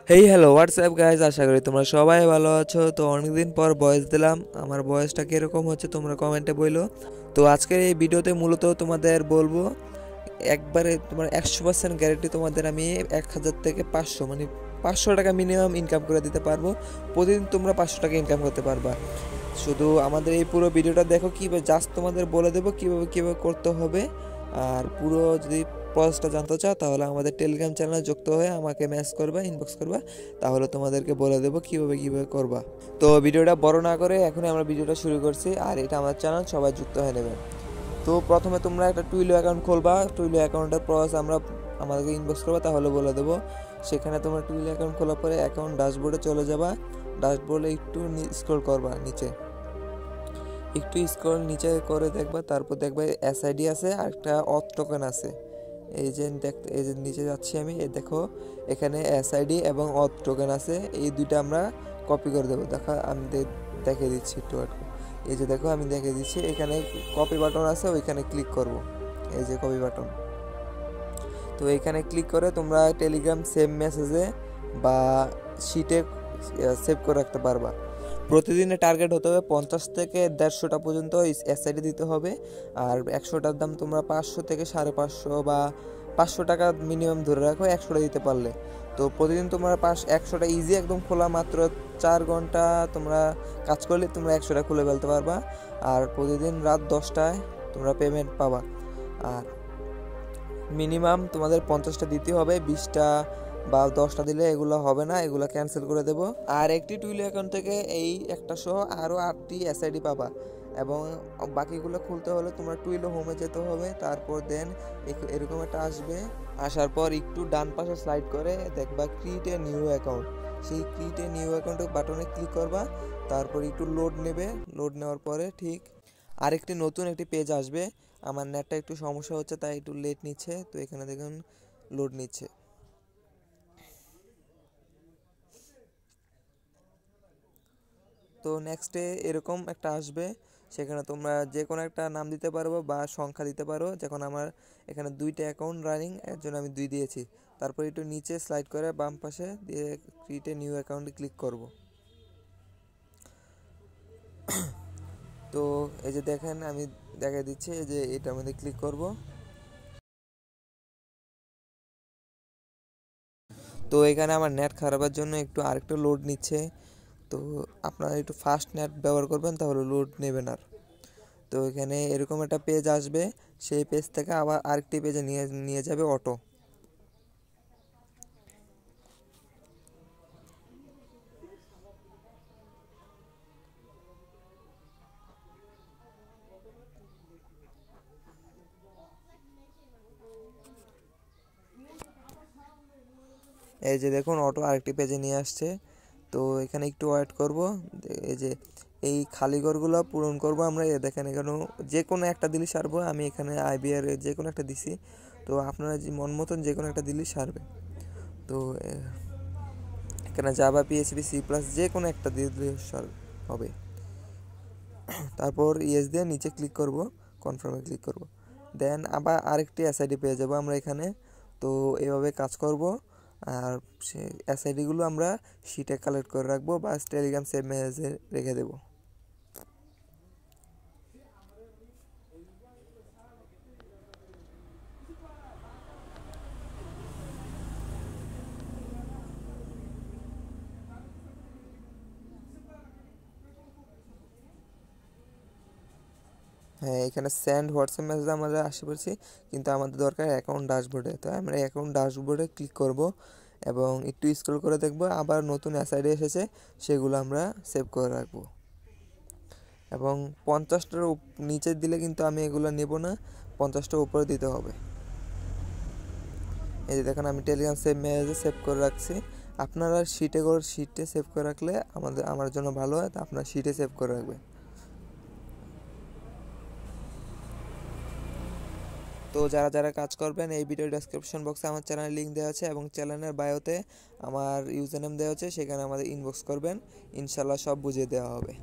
Hey hello WhatsApp guys, আশা করি তোমরা সবাই ভালো আছো। তো অনেকদিন পর ভয়েস দিলাম, আমার ভয়েসটা কীরকম হচ্ছে তোমরা কমেন্টে বইলো। তো আজকের এই ভিডিওতে মূলত তোমাদের বলবো একবারে তোমার 100% গ্যারেন্টি তোমাদের আমি 1000 থেকে 500 মানে 500 টাকা মিনিমাম ইনকাম করে দিতে পারবো। প্রতিদিন তোমরা 500 টাকা ইনকাম করতে পারবা। শুধু আমাদের এই পুরো ভিডিওটা দেখো, কীভাবে জাস্ট তোমাদের বলে দেবো কীভাবে করতে হবে। আর পুরো যদি প্রসেসটা জানতে চাও তাহলে আমাদের টেলিগ্রাম চ্যানেলে যুক্ত হয়ে আমাকে মেসেজ করবা, ইনবক্স করবা, তাহলে তোমাদেরকে বলে দেবো কীভাবে করবা। তো ভিডিওটা বড় না করে এখনই আমরা ভিডিওটা শুরু করছি। আর এটা আমার চ্যানেল, সবাই যুক্ত হয়ে নেবেন। তো প্রথমে তোমরা একটা টুইলো অ্যাকাউন্ট খুলবা। টুইলো অ্যাকাউন্টের প্রসেস আমাদেরকে ইনবক্স করবা, তাহলে বলে দেবো। সেখানে তোমরা টুইলো অ্যাকাউন্ট খোলার পরে অ্যাকাউন্ট ড্যাশবোর্ডে চলে যাবা। ড্যাশবোর্ডে একটু স্ক্রল করবা নিচে, একটু স্ক্রল নিচে করে দেখবা, তারপর দেখবা এসআইডি আছে আর একটা অথ টোকেন আছে। এই যে নিচে যাচ্ছি আমি, এই দেখো এখানে এসআইডি এবং অথ টোকেন আছে। এই দুইটা আমরা কপি করে দেবো। দেখো আমি দেখে দিচ্ছি একটু। এই যে দেখো আমি দেখে দিচ্ছি, এখানে কপি বাটন আছে, ওইখানে ক্লিক করব। এই যে কপি বাটন, তো এইখানে ক্লিক করে তোমরা টেলিগ্রাম সেভ মেসেজে বা শিটে সেভ করে রাখতে পারবা। প্রতিদিনের টার্গেট হতে হবে 50 থেকে 150টা পর্যন্ত এসআইডি দিতে হবে। আর 100টার দাম তোমরা 500 থেকে 550 বা 500 টাকা মিনিমাম ধরে রাখো 100টা দিতে পারলে। তো প্রতিদিন তোমরা 100টা ইজি একদম খোলা, মাত্র 4 ঘন্টা তোমরা কাজ করলে তোমরা 100টা খুলে ফেলতে পারবা। আর প্রতিদিন রাত 10টায় তোমরা পেমেন্ট পাবা। আর মিনিমাম তোমাদের 50টা দিতে হবে, 20টা বা 10টা দিলে এগুলো হবে না, এগুলো ক্যান্সেল করে দেব। আর একটি টুইলো অ্যাকাউন্ট থেকে এই একটা সহ আরও 8টি এসআইডি পাবা। এবং বাকিগুলো খুলতে হলে তোমরা টুইলো হোমে যেতে হবে। তারপর দেন এরকম একটা আসবে, আসার পর একটু ডান পাশে স্লাইড করে দেখবা ক্রিয়েট এ নিউ অ্যাকাউন্ট। সেই ক্রিয়েট এ নিউ অ্যাকাউন্টের বাটনে ক্লিক করবা। তারপর একটু লোড নেবে, লোড নেওয়ার পরে ঠিক আরেকটি নতুন একটি পেজ আসবে। আমার নেটটা একটু সমস্যা হচ্ছে তাই একটু লেট নিচ্ছে। তো এখানে দেখুন লোড নিচ্ছে। তো নেক্সটে এরকম একটা আসবে, সেখানে তোমরা যে কোনো একটা নাম দিতে পারো বা সংখ্যা দিতে পারো। যখন আমার এখানে 2টা অ্যাকাউন্ট রানিং, এর জন্য আমি 2 দিয়েছি। তারপর একটু নিচে স্লাইড করে বাম পাশে দিয়ে ক্রিয়েট এ নিউ অ্যাকাউন্টে ক্লিক করব। তো এই যে দেখেন আমি দেখাই দিচ্ছি, এই যে এটার মধ্যে ক্লিক করব। তো এখানে আমার নেট খারাপের জন্য একটু আরেকটু লোড নিচ্ছে। তো আপনারা একটু ফাস্ট নেট ব্যবহার করবেন, তাহলে লোড নেবেন। আর তো এখানে এরকম একটা পেজ আসবে, সেই পেজ থেকে আবার আরেকটি পেজে নিয়ে নিয়ে যাবে অটো। এই যে দেখুন অটো আরেকটি পেজে নিয়ে আসছে। তো এখানে একটু ওয়েট করব। এই যে এই খালি ঘরগুলো পূরণ করব আমরা। দেখেন এখানেও যে কোনো একটা দিলে সারবো। আমি এখানে আইবিআর যে কোনো একটা দিছি। তো আপনারা যে মন মতন যে কোনো একটা দিলেই সারবে। তো এখানে জাভা পিএইচপি সি প্লাস যে কোনো একটা দিলে হবে। তারপর ইয়েস দিয়ে নিচে ক্লিক করব, কনফার্মে ক্লিক করব। দেন আবার আরেকটি এসআইডি পেয়ে যাব আমরা এখানে। তো এভাবে কাজ করব। আর সে এসআইডিগুলো আমরা শিটে কালেক্ট করে রাখবো বা টেলিগ্রাম সেভ মেসেজে রেখে দেবো। হ্যাঁ, এখানে সেন্ড হোয়াটসঅ্যাপ মেসেজ আমরা আসতে পারছি, কিন্তু আমাদের দরকার অ্যাকাউন্ট ড্যাশবোর্ডে। তো আমরা অ্যাকাউন্ট ড্যাশবোর্ডে ক্লিক করব এবং একটু স্ক্রল করে দেখব আবার নতুন এসআইডি এসেছে, সেগুলো আমরা সেভ করে রাখবো। এবং 50টার নিচে দিলে কিন্তু আমি এগুলো নেব না, 50টার উপরে দিতে হবে। এই যে দেখেন আমি টেলিগ্রাম সেভ মেসেজে সেভ করে রাখছি। আপনারা শিটে সেভ করে রাখলে আমার জন্য ভালো হয়। তো আপনারা শিটে সেভ করে রাখবেন। তো যারা যারা কাজ করবেন, এই ভিডিও ডেসক্রিপশন বক্সে আমার চ্যানেলের লিঙ্ক দেওয়া আছে এবং চ্যানেলের বায়োতে আমার ইউজার নেম দেওয়া আছে, সেখানে আমাদের ইনবক্স করবেন, ইনশাল্লাহ সব বুঝিয়ে দেওয়া হবে।